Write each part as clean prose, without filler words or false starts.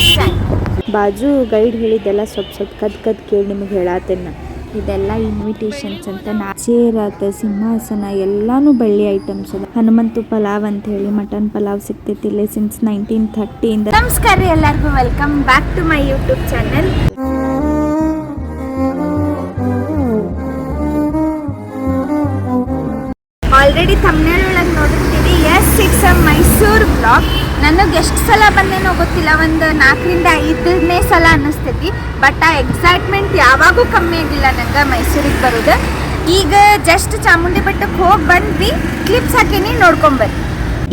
Bus stand. ಬಾಜು guide ಹೇಳಿದ್ದೆಲ್ಲ ಸ್ವಲ್ಪ ಕದ್ ಕೇಳಿ ನಿಮಗೆ ಹೇಳತ್ತೇನೆ. ಇದೆಲ್ಲ ಇನ್ವಿಟೇಷನ್ಸ್ ಅಂತ ಚೇರಾತ ಸಿಂಹಾಸನ ಎಲ್ಲಾನು ಬೆಳ್ಳಿ ಐಟಮ್ಸ್ ಅದ. ಹನುಮಂತು ಪಲಾವ್ ಅಂತ ಹೇಳಿ ಮಟನ್ ಪಲಾವ್ ಸಿಗ್ತೈತಿ ಇಲ್ಲಿ ಸಿನ್ಸ್ 1930 ಇಂದ. ನಮಸ್ಕಾರ ರೀ ಎಲ್ಲರಿಗೂ, welcome back to my YouTube channel. Already thumbnail ಒಳಗೆ ನೋಡಿರ್ತೀವಿ. Yes, it's a Mysuru blog. ನನಗೆ ಎಷ್ಟು ಸಲ ಬಂದೇನೋ ಗೊತ್ತಿಲ್ಲ, ಒಂದು 4ರಿಂದ 5ನೇ ಸಲ ಅನ್ನಿಸ್ತೈತಿ. ಬಟ್ ಆ ಎಕ್ಸೈಟ್ಮೆಂಟ್ ಯಾವಾಗೂ ಕಮ್ಮಿ ಆಗಿಲ್ಲ ನಂಗೆ ಮೈಸೂರಿಗೆ ಬರೋದು. ಈಗ ಜಸ್ಟ್ ಚಾಮುಂಡಿ ಬೆಟ್ಟಕ್ಕೆ ಹೋಗಿ ಬಂದ್ವಿ, ಕ್ಲಿಪ್ಸ್ ಹಾಕೀನಿ, ನೋಡ್ಕೊಂಬರ್ರಿ.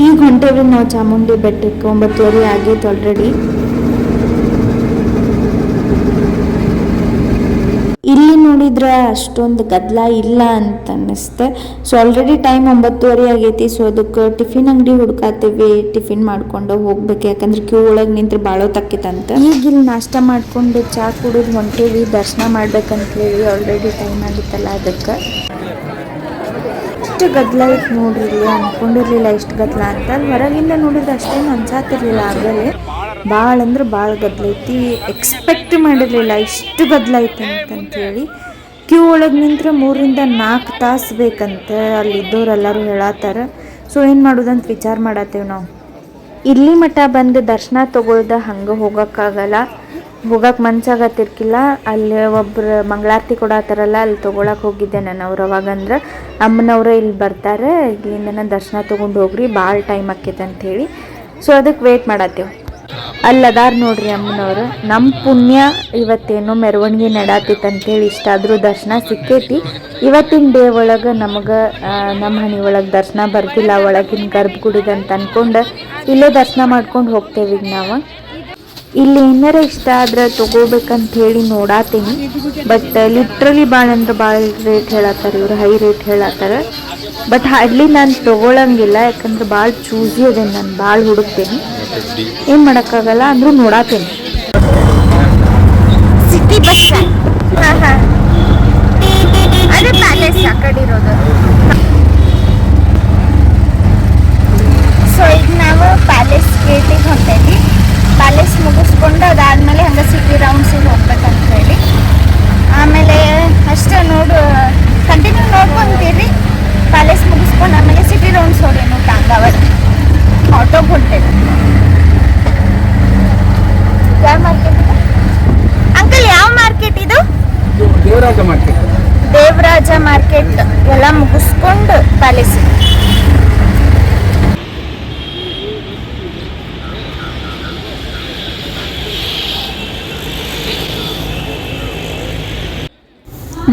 ಈಗ ಹೊಂಟೇವ್ರಿ ನಾವು ಚಾಮುಂಡಿ ಬೆಟ್ಟಕ್ಕೆ. 9:30 ಆಗೈತೆ ಆಲ್ರೆಡಿ. ಇಲ್ಲಿ ನೋಡಿದ್ರೆ ಅಷ್ಟೊಂದು ಗದ್ದಲ ಇಲ್ಲ ಅಂತ ಅನ್ನಿಸ್ತೆ. ಸೊ ಆಲ್ರೆಡಿ ಟೈಮ್ 9:30 ಆಗೈತಿ. ಸೊ ಅದಕ್ಕೆ ಟಿಫಿನ್ ಅಂಗಡಿ ಹುಡ್ಕಾತೀವಿ, ಟಿಫಿನ್ ಮಾಡ್ಕೊಂಡು ಹೋಗ್ಬೇಕು. ಯಾಕಂದ್ರೆ ಕ್ಯೂ ಒಳಗೆ ನಿಂತ್ರೆ ಭಾಳ ಹೊತ್ತಾಕೈತಂತ. ಈಗ ಇಲ್ಲಿ ನಾಷ್ಟ ಮಾಡ್ಕೊಂಡು ಚಾ ಕುಡಿದು ಹೊಂಟೇವಿ, ದರ್ಶನ ಮಾಡ್ಬೇಕಂತ ಹೇಳಿ. ಆಲ್ರೆಡಿ ಟೈಮ್ ಆಗಿತ್ತಲ್ಲ ಅದಕ್ಕೆ. ಇಷ್ಟು ಗದ್ದಲ ಐತೆ ನೋಡ್ರಿ ಇಲ್ಲಿ. ಅಂದ್ಕೊಂಡಿರ್ಲಿಲ್ಲ ಇಷ್ಟು ಗದ್ದಲ ಅಂತ. ಅಲ್ಲಿ ಹೊರಗಿಂದ ನೋಡಿದ್ರೆ ಅಷ್ಟೇನು ಅನ್ಸಾತಿರ್ಲಿಲ್ಲ. ಆಗಲೇ ಭಾಳ ಅಂದ್ರೆ ಭಾಳ ಗದ್ದಲ ಐತಿ. ಎಕ್ಸ್ಪೆಕ್ಟ್ ಮಾಡಿರಲಿಲ್ಲ ಇಷ್ಟು ಗದ್ದಲ ಐತೆ ಅಂತಂತೇಳಿ. ಕ್ಯೂ ಒಳಗೆ ನಿಂತ್ರೆ 3ರಿಂದ 4 ತಾಸು ಬೇಕಂತ ಅಲ್ಲಿದ್ದವ್ರೆಲ್ಲರೂ ಹೇಳತ್ತಾರ. ಸೊ ಏನು ಮಾಡೋದಂತ ವಿಚಾರ ಮಾಡತ್ತೇವೆ ನಾವು. ಇಲ್ಲಿ ಮಠ ಬಂದು ದರ್ಶನ ತೊಗೊಳ್ದ ಹಂಗೆ ಹೋಗೋಕ್ಕಾಗಲ್ಲ, ಹೋಗಕ್ಕೆ ಮನ್ಸಾಗತ್ತಿರ್ಕಿಲ್ಲ. ಅಲ್ಲಿ ಒಬ್ರು ಮಂಗಳಾರತಿ ಕೊಡತ್ತಾರಲ್ಲ, ಅಲ್ಲಿ ತೊಗೊಳಕ್ಕೆ ಹೋಗಿದ್ದೆ ನಾನು. ಅವ್ರು ಅವಾಗಂದ್ರೆ ಅಮ್ಮನವ್ರೆ ಇಲ್ಲಿ ಬರ್ತಾರೆ, ಇಲ್ಲಿಂದನೇ ದರ್ಶನ ತೊಗೊಂಡು ಹೋಗ್ರಿ, ಭಾಳ ಟೈಮ್ ಆಕೈತೆ ಅಂಥೇಳಿ. ಸೊ ಅದಕ್ಕೆ ವೇಟ್ ಮಾಡತ್ತೇವೆ. ಅಲ್ಲದಾರ ನೋಡ್ರಿ ಅಮ್ಮನವ್ರು. ನಮ್ಮ ಪುಣ್ಯ ಇವತ್ತೇನೋ ಮೆರವಣಿಗೆ ನಡಾತಿತ್ತು ಅಂತೇಳಿ ಇಷ್ಟಾದರೂ ದರ್ಶನ ಸಿಕ್ಕೈತಿ. ಇವತ್ತಿನ ಡೇ ಒಳಗೆ ನಮಗೆ ನಮ್ಮ ಮನೆ ಒಳಗೆ ದರ್ಶನ ಬರ್ತಿಲ್ಲ, ಒಳಗಿನ ಗರ್ಭಗುಡಿದ ಅಂತ ಅಂದ್ಕೊಂಡು ಇಲ್ಲೇ ದರ್ಶನ ಮಾಡ್ಕೊಂಡು ಹೋಗ್ತೇವೆ ಈಗ ನಾವು. ಇಲ್ಲಿ ಏನಾರ ಇಷ್ಟ ಆದ್ರೆ ತೊಗೋಬೇಕಂತ ಹೇಳಿ ನೋಡಾತೀನಿ. ಬಟ್ ಲಿಟ್ರಲಿ ಭಾಳ ಅಂದ್ರೆ ಭಾಳ ರೇಟ್ ಹೇಳತ್ತಾರೆ ಇವರು, ಹೈ ರೇಟ್ ಹೇಳತ್ತಾರೆ. ಬಟ್ ಅಲ್ಲಿ ನಾನು ತೊಗೊಳಂಗಿಲ್ಲ, ಯಾಕಂದ್ರೆ ಭಾಳ ಚೂಸಿ ಅದೇ, ನಾನು ಭಾಳ ಹುಡುಕ್ತೇನೆ. ಏನು ಮಾಡೋಕ್ಕಾಗಲ್ಲ, ಅಂದರೂ ನೋಡಾತೀನಿ. City bus stand. ಅದೇ ಪ್ಯಾಲೇಸ್ ಆ ಕಡೆ ಇರೋದು. ಸೊ ಈಗ ನಾವು ಪ್ಯಾಲೇಸ್ ಗೇಟಿಗೆ ಹೊಂಟೇವಿ. ಪ್ಯಾಲೇಸ್ ಮುಗಿಸ್ಕೊಂಡು ಅದಾದಮೇಲೆ ಹಂಗೆ ಸಿಟಿ ರೌಂಡ್ಸಿಗೆ ಹೋಗ್ಬೇಕಂತ ಹೇಳಿ. ಆಮೇಲೆ ಅಷ್ಟೇ ಕಂಟಿನ್ಯೂ ನೋಡ್ಕೊಂತೀರಿ. ಪ್ಯಾಲೇಸ್ ಮುಗಿಸ್ಕೊಂಡು ಆಮೇಲೆ ಸಿಟಿ ರೌಂಡ್ಸ್ ಹೊಡೇನು ಟಾಂಗಾವಳಿ ಆಟೋಗೆ ಹೊಂಟೇವಿ. ಯಾವ ಮಾರ್ಕೆಟ್ ಇದು ಅಂಕಲ್? ಯಾವ ಮಾರ್ಕೆಟ್ ಇದು? ದೇವರಾಜ ಮಾರ್ಕೆಟ್. ದೇವರಾಜ ಮಾರ್ಕೆಟ್ ಎಲ್ಲ ಮುಗಿಸ್ಕೊಂಡು ಪ್ಯಾಲೇಸ್.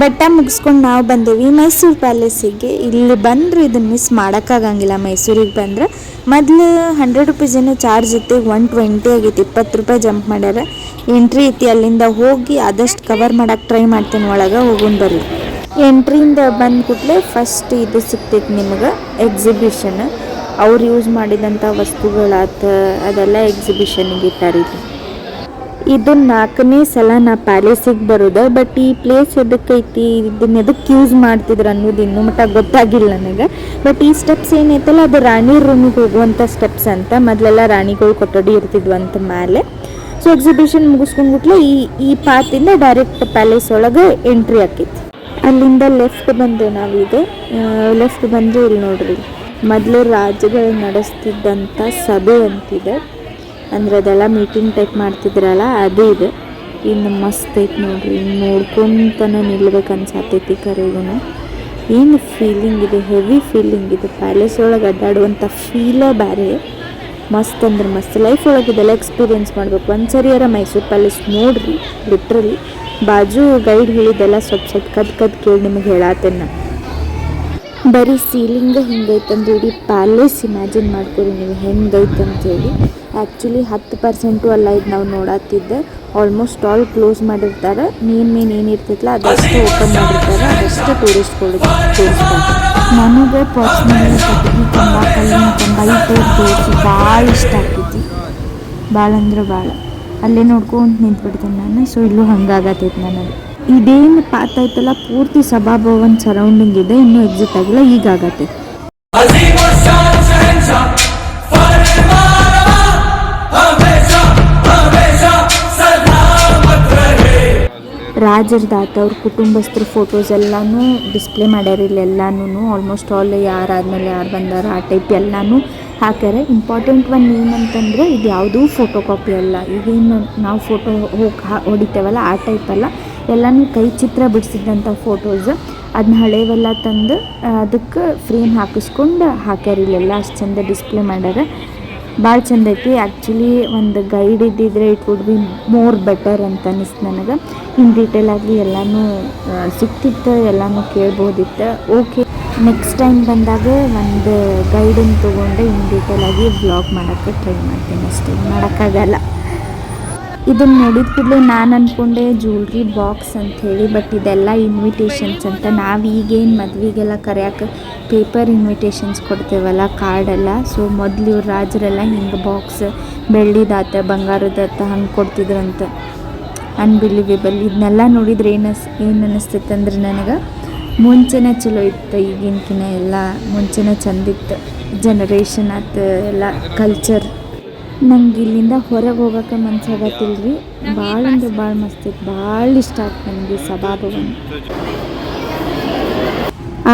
ಬೆಟ್ಟ ಮುಗಿಸ್ಕೊಂಡು ನಾವು ಬಂದೇವಿ ಮೈಸೂರು ಪ್ಯಾಲೇಸಿಗೆ. ಇಲ್ಲಿ ಬಂದರೆ ಇದನ್ನು ಮಿಸ್ ಮಾಡೋಕ್ಕಾಗಂಗಿಲ್ಲ. ಮೈಸೂರಿಗೆ ಬಂದರೆ ಮೊದಲು 100 ರೂಪೀಸ್ ಏನೋ ಚಾರ್ಜ್ ಇತ್ತು, 120 ಆಗೈತಿ. 20 ರೂಪಾಯಿ ಜಂಪ್ ಮಾಡ್ಯಾರ. ಎಂಟ್ರಿ ಐತಿ, ಅಲ್ಲಿಂದ ಹೋಗಿ ಆದಷ್ಟು ಕವರ್ ಮಾಡೋಕ್ಕೆ ಟ್ರೈ ಮಾಡ್ತೀನಿ. ಒಳಗೆ ಹೋಗೋಣ ಬರ್ರಿ. ಎಂಟ್ರಿಯಿಂದ ಬಂದ ಕೂಡಲೇ ಫಸ್ಟ್ ಇದು ಸಿಗ್ತೈತಿ ನಿಮಗೆ, ಎಕ್ಸಿಬಿಷನ್. ಅವ್ರು ಯೂಸ್ ಮಾಡಿದಂಥ ವಸ್ತುಗಳಾತ ಅದೆಲ್ಲ ಎಕ್ಸಿಬಿಷನ್ಗೆ ಇಟ್ಟಾರಿದೆ. ಇದು 4ನೇ ಸಲ ನಾ ಪ್ಯಾಲೇಸಿಗೆ ಬರೋದು. ಬಟ್ ಈ ಪ್ಲೇಸ್ ಎದಕ್ಕೈತಿ, ಇದನ್ನ ಎದಕ್ಕೆ ಯೂಸ್ ಮಾಡ್ತಿದ್ರು ಅನ್ನೋದು ಇನ್ನೂ ಮಟ್ಟ ಗೊತ್ತಾಗಿಲ್ಲ ನನಗೆ. ಬಟ್ ಈ ಸ್ಟೆಪ್ಸ್ ಏನೈತಲ್ಲ, ಅದು ರಾಣಿ ರೂಮಿಗೆ ಹೋಗುವಂಥ ಸ್ಟೆಪ್ಸ್ ಅಂತ. ಮೊದಲೆಲ್ಲ ರಾಣಿಗಳು ಕೊಠಡಿ ಇರ್ತಿದ್ವಂತ ಮೇಲೆ. ಸೊ ಎಕ್ಸಿಬಿಷನ್ ಮುಗಿಸ್ಕೊಂಡ್ಬಿಟ್ಲೆ ಈ ಪಾತಿಂದ ಡೈರೆಕ್ಟ್ ಪ್ಯಾಲೇಸ್ ಒಳಗೆ ಎಂಟ್ರಿ ಆಕೈತಿ. ಅಲ್ಲಿಂದ ಲೆಫ್ಟ್ ಬಂದು ನಾವೀಗ ಲೆಫ್ಟ್ ಬಂದು ಇಲ್ಲಿ ನೋಡ್ರಿ, ಮೊದಲು ರಾಜಗಳು ನಡೆಸ್ತಿದ್ದಂಥ ಸಭೆ ಅಂತಿದೆ. ಅಂದ್ರೆ ಅದೆಲ್ಲ ಮೀಟಿಂಗ್ ಟೈಪ್ ಮಾಡ್ತಿದ್ರಲ್ಲ, ಅದು ಇದೆ. ಇನ್ನು ಮಸ್ತ್ ಐತೆ ನೋಡ್ರಿ, ನೋಡ್ಕೊಂತನ ನಿಲ್ಬೇಕು ಅನ್ಸಾತೈತಿ. ಕರೆಗೂ ಏನು ಫೀಲಿಂಗ್ ಇದೆ, ಹೆವಿ ಫೀಲಿಂಗ್ ಇದೆ. ಪ್ಯಾಲೇಸ್ ಒಳಗೆ ಅಡ್ಡಾಡುವಂಥ ಫೀಲೇ ಬೇರೆ. ಮಸ್ತ್ ಅಂದ್ರೆ ಮಸ್ತ್. ಲೈಫ್ ಒಳಗೆ ಇದೆಲ್ಲ ಎಕ್ಸ್ಪೀರಿಯೆನ್ಸ್ ಮಾಡ್ಬೇಕು. ಒಂದ್ಸರಿಯಾರ ಮೈಸೂರು ಪ್ಯಾಲೇಸ್ ನೋಡ್ರಿ. ಲಿಟ್ರಲಿ ಬಾಜು ಗೈಡ್ ಹೇಳಿದ್ದೆಲ್ಲ ಸ್ವಲ್ಪ ಕದ್ ಕೇಳಿ ನಿಮಗೆ ಹೇಳತ್ತೇನೆ ನಾನು. ಬರೀ ಸೀಲಿಂಗ್ ಹಿಂಗೈತಂದ್ರೆ ಇಡೀ ಪ್ಯಾಲೇಸ್ ಇಮ್ಯಾಜಿನ್ ಮಾಡ್ಕೊರಿ ನೀವು ಹೆಂಗೈತೆ ಅಂತೇಳಿ. ಆ್ಯಕ್ಚುಲಿ 10% ಅಲ್ಲ ಇದು ನಾವು ನೋಡತ್ತಿದ್ದೆ. ಆಲ್ಮೋಸ್ಟ್ ಆಲ್ ಕ್ಲೋಸ್ ಮಾಡಿರ್ತಾರೆ. ಮೇನ್ ಏನಿರ್ತೈತಲ್ಲ ಅದಷ್ಟು ಓಪನ್ ಮಾಡಿರ್ತಾರೆ, ಅದಷ್ಟು ಟೂರಿಸ್ಟ್ಗಳು ತೋರಿಸ್ತಾರೆ. ನನಗೆ ಪರ್ಸ್ನಲಿ ಕಟ್ಟಿಗೆ ಕಂಬ ತೋರಿಸಿ ಭಾಳ ಇಷ್ಟ ಆಗ್ತೈತಿ. ಭಾಳ ಅಂದ್ರೆ ಭಾಳ. ಅಲ್ಲೇ ನೋಡ್ಕೊಂಡು ನಿಂತ್ಬಿಡ್ತೀನಿ ನಾನು. ಸೊ ಇಲ್ಲೂ ಹಂಗಾಗತ್ತೈತೆ ನನಗೆ. ಇದೇನು ಪಾತ್ ಐತಲ್ಲ ಪೂರ್ತಿ ಸಭಾಭವನ್ ಸರೌಂಡಿಂಗ್ ಇದೆ, ಇನ್ನೂ ಎಕ್ಸಿಟ್ ಆಗಿಲ್ಲ, ಈಗ ಆಗತ್ತೆ. ರಾಜರದಾತ ಅವ್ರ ಕುಟುಂಬಸ್ಥರ ಫೋಟೋಸ್ ಎಲ್ಲನೂ ಡಿಸ್ಪ್ಲೇ ಮಾಡ್ಯಾರ ಇಲ್ಲೆಲ್ಲನೂ. ಆಲ್ಮೋಸ್ಟ್ ಆಲ್ ಯಾರಾದ್ಮೇಲೆ ಯಾರು ಬಂದಾರ ಆ ಟೈಪ್ ಎಲ್ಲನೂ ಹಾಕ್ಯಾರ. ಇಂಪಾರ್ಟೆಂಟ್ ಒನ್ ಏನಂತಂದ್ರೆ ಇದು ಯಾವುದೂ ಫೋಟೋ ಕಾಪಿ ಅಲ್ಲ. ಈಗೇನು ನಾವು ಫೋಟೋ ಹೊಡಿತೇವಲ್ಲ ಆ ಟೈಪ್ ಅಲ್ಲ, ಎಲ್ಲನೂ ಕೈ ಚಿತ್ರ ಬಿಡಿಸಿದಂಥ ಫೋಟೋಸ್. ಅದನ್ನ ಹಳೇವೆಲ್ಲ ತಂದು ಅದಕ್ಕೆ ಫ್ರೇಮ್ ಹಾಕಿಸ್ಕೊಂಡು ಹಾಕ್ಯಾರ ಇಲ್ಲೆಲ್ಲ. ಅಷ್ಟು ಚಂದ ಡಿಸ್ಪ್ಲೇ ಮಾಡ್ಯಾರ, ಭಾಳ ಚಂದ ಐತಿ. ಆ್ಯಕ್ಚುಲಿ ಒಂದು ಗೈಡ್ ಇದ್ದಿದ್ರೆ it would be more better ಅಂತ ಅನಿಸ್ತು ನನಗೆ. ಇನ್ ಡೀಟೇಲ್ ಆಗಿ ಎಲ್ಲನೂ ಸಿಕ್ತಿತ್ತು, ಎಲ್ಲನೂ ಕೇಳ್ಬೋದಿತ್ತು. ಓಕೆ, ನೆಕ್ಸ್ಟ್ ಟೈಮ್ ಬಂದಾಗ ಒಂದು ಗೈಡನ್ನು ತೊಗೊಂಡು ಇನ್ ಡೀಟೇಲ್ ಆಗಿ ವ್ಲಾಗ್ ಮಾಡೋಕ್ಕೆ ಟ್ರೈ ಮಾಡ್ತೀನಿ. ಅಷ್ಟೇ, ಮಾಡೋಕ್ಕಾಗಲ್ಲ. ಇದನ್ನು ನೋಡಿದ ಕೂಡಲೇ ನಾನು ಅಂದ್ಕೊಂಡೆ ಜ್ಯುವೆಲ್ರಿ ಬಾಕ್ಸ್ ಅಂಥೇಳಿ, ಬಟ್ ಇದೆಲ್ಲ ಇನ್ವಿಟೇಷನ್ಸ್ ಅಂತ. ನಾವು ಈಗೇನು ಮದುವೆಗೆಲ್ಲ ಕರೆಯೋಕೆ ಪೇಪರ್ ಇನ್ವಿಟೇಷನ್ಸ್ ಕೊಡ್ತೇವಲ್ಲ, ಕಾರ್ಡೆಲ್ಲ. ಸೊ ಮೊದಲು ಇವ್ರು ರಾಜರೆಲ್ಲ ಹಿಂಗೆ ಬಾಕ್ಸ್ ಬೆಳ್ಳಿದಾತ ಬಂಗಾರದಾತ ಹಂಗೆ ಕೊಡ್ತಿದ್ರಂತ. ಅನ್ಬಿಲೀವೇಬಲ್. ಇದನ್ನೆಲ್ಲ ನೋಡಿದ್ರೆ ಏನು ಅನ್ನಿಸ್ತೈತೆ ಅಂದ್ರೆ ನನಗೆ ಮುಂಚೆನೇ ಚಲೋ ಇತ್ತು, ಈಗಿನಕಿನ ಎಲ್ಲ ಮುಂಚೆನೇ ಚಂದಿತ್ತು. ಜನ್ರೇಷನ್ ಆಯ್ತು ಎಲ್ಲ ಕಲ್ಚರ್. ನಂಗೆ ಇಲ್ಲಿಂದ ಹೊರಗೆ ಹೋಗೋಕೆ ಮನ್ಸಾಗತ್ತಿಲ್ಲ ರೀ. ಭಾಳ ಅಂದ್ರೆ ಭಾಳ ಮಸ್ತ್ ಇತ್ತು, ಭಾಳ ಇಷ್ಟ ಆಯ್ತು ನನಗೆ ಸಭಾಭವನ.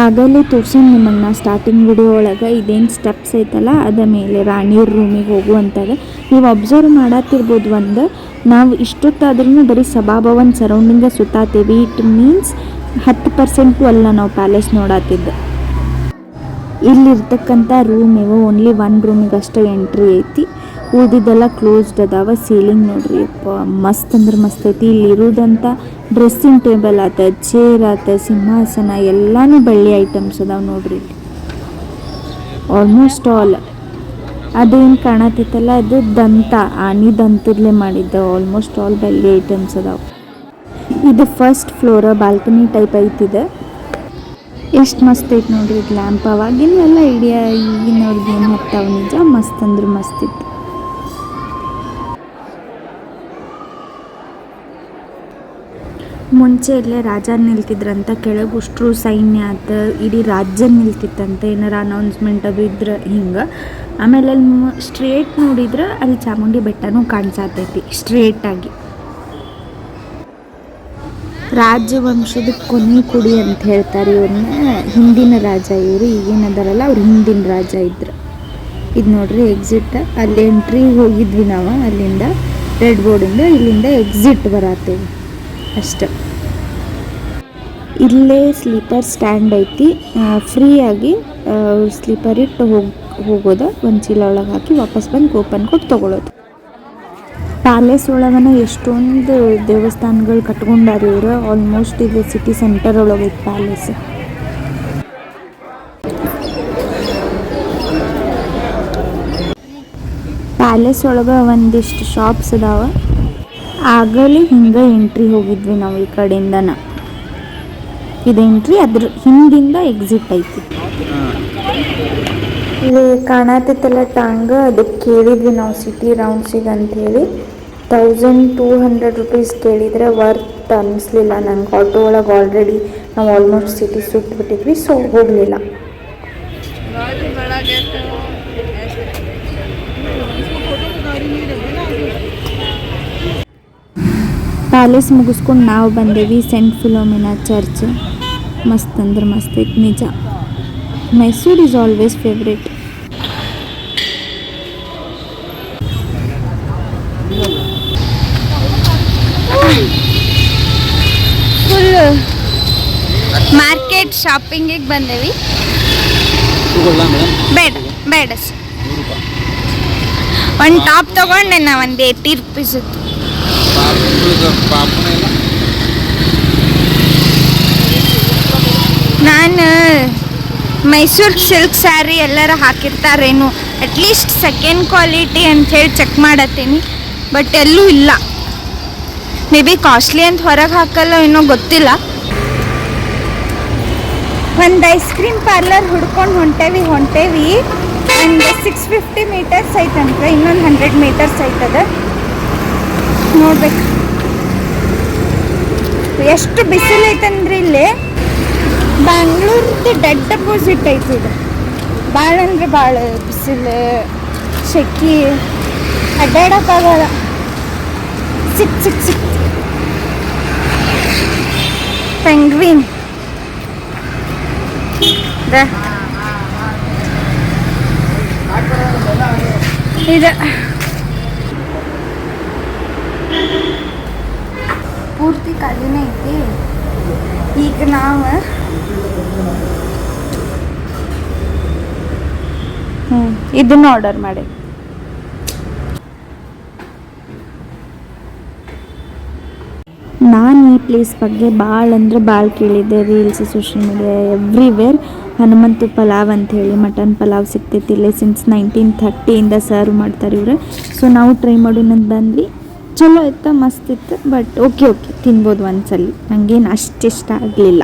ಆಗಲೇ ತೋರ್ಸೋಣ ನಿಮಗೆ ನಾ ಸ್ಟಾರ್ಟಿಂಗ್ ವಿಡಿಯೋ ಒಳಗೆ ಇದೇನು ಸ್ಟೆಪ್ಸ್ ಐತಲ್ಲ ಅದ ಮೇಲೆ ರಾಣಿಯವ್ರ ರೂಮಿಗೆ ಹೋಗುವಂಥದ್ದು. ನೀವು ಅಬ್ಸರ್ವ್ ಮಾಡತ್ತಿರ್ಬೋದು, ಒಂದು ನಾವು ಇಷ್ಟೊತ್ತಾದ್ರೂ ಬರೀ ಸಭಾಭವನ್ ಸರೌಂಡಿಂಗ ಸುತ್ತಾತೀವಿ. ಇಟ್ ಮೀನ್ಸ್ 10% ಅಲ್ಲ ನಾವು ಪ್ಯಾಲೇಸ್ ನೋಡತ್ತಿದ್ದು. ಇಲ್ಲಿರ್ತಕ್ಕಂಥ ರೂಮ್ ಇವು ಓನ್ಲಿ 1 ರೂಮಿಗೆ ಅಷ್ಟೇ ಎಂಟ್ರಿ ಐತಿ. ಉಳಿದಿದ್ದೆಲ್ಲ ಕ್ಲೋಸ್ಡ್ ಅದಾವ. ಸೀಲಿಂಗ್ ನೋಡ್ರಿ ಅಪ್ಪ ಮಸ್ತ್ ಅಂದ್ರೆ ಮಸ್ತ್ ಐತಿ. ಇಲ್ಲಿರೋದಂಥ ಡ್ರೆಸ್ಸಿಂಗ್ ಟೇಬಲ್ ಆತ, ಚೇರ್ ಆತ, ಸಿಂಹಾಸನ ಎಲ್ಲನೂ ಬೆಳ್ಳಿ ಐಟಮ್ಸ್ ಅದಾವೆ ನೋಡ್ರಿ. ಆಲ್ಮೋಸ್ಟ್ ಆಲ್ ಅದೇನು ಕಾಣತ್ತಿತ್ತಲ್ಲ ಅದು ದಂತ, ಆನೆ ದಂತದಲ್ಲೇ ಮಾಡಿದ್ದ. ಆಲ್ಮೋಸ್ಟ್ ಆಲ್ ಬೆಳ್ಳಿ ಐಟಮ್ಸ್ ಅದಾವೆ. ಇದು ಫಸ್ಟ್ ಫ್ಲೋರ, ಬಾಲ್ಕನಿ ಟೈಪ್ ಐತಿದೆ. ಎಷ್ಟು ಮಸ್ತ್ ಐತೆ ನೋಡ್ರಿ. ಇದು ಲ್ಯಾಂಪ್ ಅವಾಗಿನೆಲ್ಲ ಐಡಿಯಾ ಈಗಿನವ್ರಿಗೆ ಏನು ಹತ್ತಾವ. ನಿಜ ಮಸ್ತ್ ಅಂದ್ರೆ ಮಸ್ತ್ ಇತ್ತು. ಮುಂಚೆ ಇಲ್ಲೇ ರಾಜ ನಿಲ್ತಿದ್ರಂತ, ಕೆಳಗೆ ಉಷ್ಟ್ರು ಸೈನ್ಯ ಆತ, ಇಡೀ ರಾಜ್ಯ ನಿಲ್ತಿತ್ತಂತ. ಏನಾರ ಅನೌನ್ಸ್ಮೆಂಟ್ ಅದು ಇದ್ರೆ ಹಿಂಗೆ. ಆಮೇಲೆ ಅಲ್ಲಿ ಸ್ಟ್ರೇಟ್ ನೋಡಿದ್ರೆ ಅಲ್ಲಿ ಚಾಮುಂಡಿ ಬೆಟ್ಟನೂ ಕಾಣಿಸತೈತಿ ಸ್ಟ್ರೇಟಾಗಿ. ರಾಜವಂಶದ ಕೊನೆ ಕುಡಿ ಅಂತ ಹೇಳ್ತಾರೆ ಇವ್ರನ್ನ. ಹಿಂದಿನ ರಾಜ ಇವರು, ಈಗೇನದಾರಲ್ಲ ಅವ್ರು ಹಿಂದಿನ ರಾಜ ಇದ್ರು. ಇದು ನೋಡ್ರಿ ಎಕ್ಸಿಟ್. ಅಲ್ಲಿ ಎಂಟ್ರಿ ಹೋಗಿದ್ವಿ ನಾವು, ಅಲ್ಲಿಂದ ರೆಡ್ ಬೋರ್ಡಿಂದ. ಇಲ್ಲಿಂದ ಎಕ್ಸಿಟ್ ಬರತ್ತೇವೆ ಅಷ್ಟೆ. ಇಲ್ಲೇ ಸ್ಲೀಪರ್ ಸ್ಟ್ಯಾಂಡ್ ಐತಿ. ಫ್ರೀಯಾಗಿ ಸ್ಲೀಪರ್ ಇಟ್ಟು ಹೋಗೋದು. ಒಂದು ಚೀಲ ಒಳಗೆ ಹಾಕಿ ವಾಪಸ್ ಬಂದು ಕೂಪನ್ ಕೊಟ್ಟು ತೊಗೊಳೋದು. ಪ್ಯಾಲೇಸ್ ಒಳಗನ ಎಷ್ಟೊಂದು ದೇವಸ್ಥಾನಗಳು ಕಟ್ಕೊಂಡಾರ ಇವರು. ಆಲ್ಮೋಸ್ಟ್ ಇದು ಸಿಟಿ ಸೆಂಟರ್ ಒಳಗೆ ಐತಿ ಪ್ಯಾಲೇಸ್. ಪ್ಯಾಲೇಸ್ ಒಳಗೆ ಒಂದಿಷ್ಟು ಶಾಪ್ಸ್ ಅದಾವ. ಆಗಲೇ ಹಿಂಗೆ ಎಂಟ್ರಿ ಹೋಗಿದ್ವಿ ನಾವು ಈ ಕಡೆಯಿಂದನ. ಇದು ಎಂಟ್ರಿ, ಅದ್ರ ಹಿಂದಿಂದ ಎಕ್ಸಿಟ್ ಐತಿ. ಇಲ್ಲಿ ಕಾಣತಿತ್ತಲ್ಲ ಟಾಂಗ್, ಅದಕ್ಕೆ ಕೇಳಿದ್ವಿ ನಾವು ಸಿಟಿ ರೌಂಡ್ಸಿಗೆ ಅಂಥೇಳಿ. 1200 rupees ಕೇಳಿದರೆ ವರ್ತ್ ಅನ್ನಿಸ್ಲಿಲ್ಲ ನಂಗೆ. ಆಟೋ ಒಳಗೆ ಆಲ್ರೆಡಿ ನಾವು ಆಲ್ಮೋಸ್ಟ್ ಸಿಟಿ ಸುತ್ತಿಬಿಟ್ಟಿದ್ವಿ, ಸೊ ಹೋಗಲಿಲ್ಲ. ಪ್ಯಾಲೇಸ್ ಮುಗಿಸ್ಕೊಂಡು ನಾವು ಬಂದೇವಿ ಸೆಂಟ್ ಫಿಲೋಮಿನಾ ಚರ್ಚ್. ಮಸ್ತ್ ಅಂದ್ರೆ ಮಸ್ತ್ ಐತಿ ನಿಜ. Mysuru is always favourite. Full market ಶಾಪಿಂಗಿಗೆ ಬಂದೇವಿ. ಬೇಡ ಬೇಡ ಸರ್, ಒಂದು ಟಾಪ್ ತೊಗೊಂಡೆ ನಾ, ಒಂದು 80 rupees ಇತ್ತು. ನಾನು ಮೈಸೂರು ಸಿಲ್ಕ್ ಸ್ಯಾರಿ ಎಲ್ಲರ ಹಾಕಿರ್ತಾರೇನು, ಅಟ್ಲೀಸ್ಟ್ ಸೆಕೆಂಡ್ ಕ್ವಾಲಿಟಿ ಅಂಥೇಳಿ ಚೆಕ್ ಮಾಡತ್ತೀನಿ, ಬಟ್ ಎಲ್ಲೂ ಇಲ್ಲ. ಮೇ ಬಿ ಕಾಸ್ಟ್ಲಿ ಅಂತ ಹೊರಗೆ ಹಾಕಲ್ಲ ಏನೋ ಗೊತ್ತಿಲ್ಲ. ಒಂದು ಐಸ್ ಕ್ರೀಮ್ ಪಾರ್ಲರ್ ಹುಡ್ಕೊಂಡು ಹೊಂಟೇವಿ. ಒಂದು 650 meters ಐತಂದ್ರೆ, ಇನ್ನೊಂದು 100 meters ಐತದ. ನೋಡ್ಬೇಕು ಎಷ್ಟು ಬಿಸಿಲು ಐತಂದ್ರೆ ಇಲ್ಲಿ. ಬ್ಯಾಂಗ್ಳೂರ್ದು ಡೆಡ್ ಅಪೋಸಿಟ್ ಐತಿ ಇದು. ಭಾಳ ಅಂದ್ರೆ ಭಾಳ ಬಿಸಿಲು, ಶೆಕಿ, ಅಡ್ಡಾಡೋಕ್ಕಾಗಲ್ಲ. ಸಿಕ್ ಪೆಂಗ್ವಿನ್ ಇದು ಪೂರ್ತಿ ಖಾಲಿನೇ ಐತಿ. ಈಗ ನಾವು ಇದನ್ನ ಆರ್ಡರ್ ಮಾಡಿ. ನಾನು ಈ ಪ್ಲೇಸ್ ಬಗ್ಗೆ ಭಾಳ ಅಂದರೆ ಭಾಳ ಕೇಳಿದ್ದೆ, reels, social media everywhere. Hanumanthu pulao ಅಂಥೇಳಿ ಮಟನ್ ಪಲಾವ್ ಸಿಗ್ತೈತಿ ಇಲ್ಲೇ. ಸಿನ್ಸ್ 1930 ಸರ್ವ್ ಮಾಡ್ತಾರೆ ಇವ್ರು. ಸೊ ನಾವು ಟ್ರೈ ಮಾಡೋಣ ಬಂದ್ವಿ. ಚಲೋ ಇತ್ತು, ಮಸ್ತ್ ಇತ್ತು. ಬಟ್ ಓಕೆ ತಿನ್ಬೋದು ಒಂದ್ಸಲಿ. ನನಗೇನು ಅಷ್ಟು ಇಷ್ಟ ಆಗಲಿಲ್ಲ.